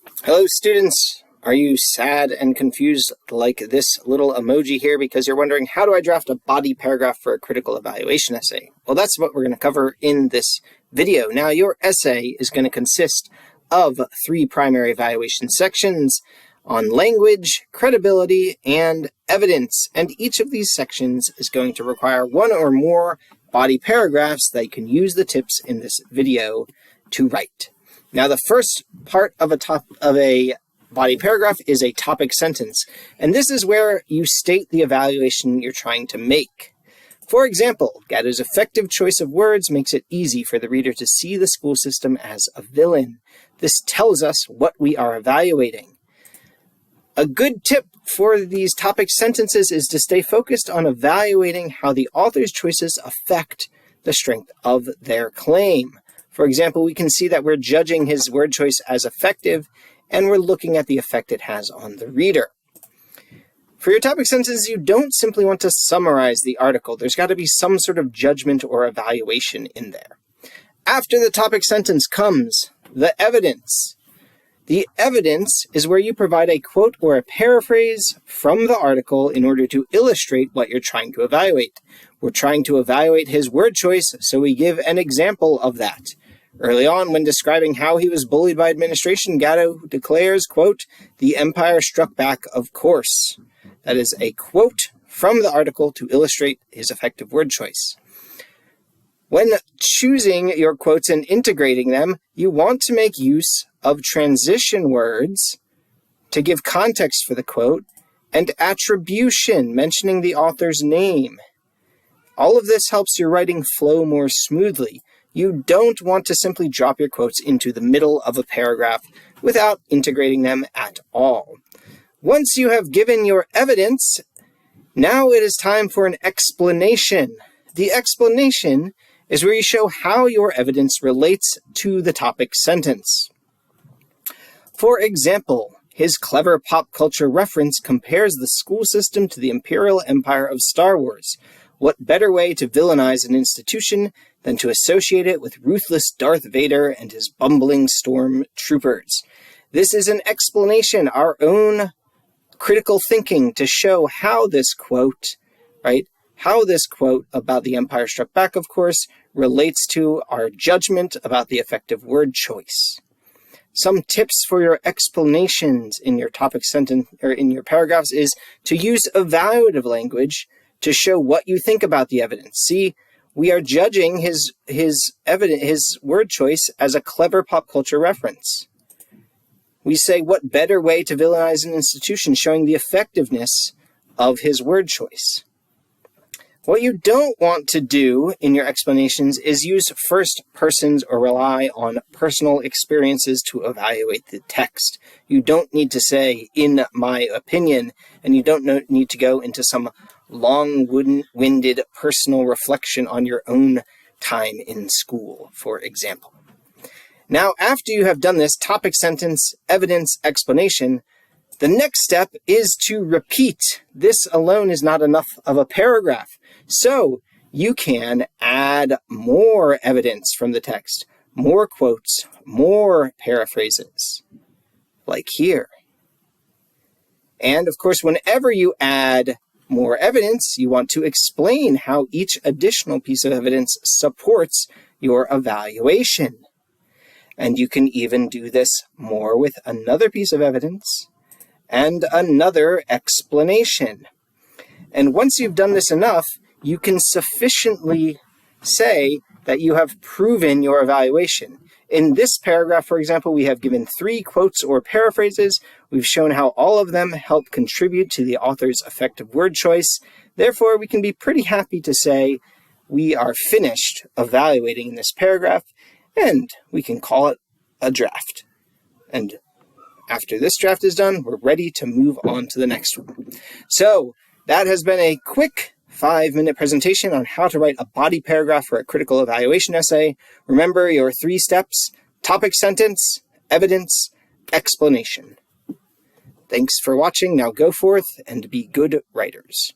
Hello students, are you sad and confused like this little emoji here because you're wondering how do I draft a body paragraph for a critical evaluation essay? Well, that's what we're going to cover in this video. Now your essay is going to consist of 3 primary evaluation sections on language, credibility, and evidence, and each of these sections is going to require 1 or more body paragraphs that you can use the tips in this video to write. Now, the first part of a body paragraph is a topic sentence, and this is where you state the evaluation you're trying to make. For example, Gatto's effective choice of words makes it easy for the reader to see the school system as a villain. This tells us what we are evaluating. A good tip for these topic sentences is to stay focused on evaluating how the author's choices affect the strength of their claim. For example, we can see that we're judging his word choice as effective, and we're looking at the effect it has on the reader. For your topic sentences, you don't simply want to summarize the article. There's got to be some sort of judgment or evaluation in there. After the topic sentence comes the evidence. The evidence is where you provide a quote or a paraphrase from the article in order to illustrate what you're trying to evaluate. We're trying to evaluate his word choice, so we give an example of that. Early on, when describing how he was bullied by administration, Gatto declares, quote, "The empire struck back, of course." That is a quote from the article to illustrate his effective word choice. When choosing your quotes and integrating them, you want to make use of transition words to give context for the quote, and attribution, mentioning the author's name. All of this helps your writing flow more smoothly. You don't want to simply drop your quotes into the middle of a paragraph without integrating them at all. Once you have given your evidence, now it is time for an explanation. The explanation is where you show how your evidence relates to the topic sentence. For example, his clever pop culture reference compares the school system to the Imperial Empire of Star Wars. What better way to villainize an institution than to associate it with ruthless Darth Vader and his bumbling stormtroopers? This is an explanation, our own critical thinking to show how this quote, how this quote about the Empire Struck Back, of course, relates to our judgment about the effective word choice. Some tips for your explanations in your topic sentence or in your paragraphs is to use evaluative language to show what you think about the evidence. See, we are judging his word choice as a clever pop culture reference. We say, what better way to villainize an institution, showing the effectiveness of his word choice. What you don't want to do in your explanations is use first persons or rely on personal experiences to evaluate the text. You don't need to say, in my opinion, and you don't need to go into some long-winded personal reflection on your own time in school, for example. Now, after you have done this topic sentence, evidence, explanation, the next step is to repeat. This alone is not enough of a paragraph. So you can add more evidence from the text, more quotes, more paraphrases, like here. And of course, whenever you add more evidence, you want to explain how each additional piece of evidence supports your evaluation. And you can even do this more with another piece of evidence and another explanation. And once you've done this enough, you can sufficiently say that you have proven your evaluation. In this paragraph, for example, we have given 3 quotes or paraphrases. We've shown how all of them help contribute to the author's effective word choice. Therefore, we can be pretty happy to say we are finished evaluating this paragraph, and we can call it a draft. And after this draft is done, we're ready to move on to the next one. So that has been a quick 5-minute presentation on how to write a body paragraph for a critical evaluation essay. Remember your 3 steps: topic sentence, evidence, explanation. Thanks for watching. Now go forth and be good writers.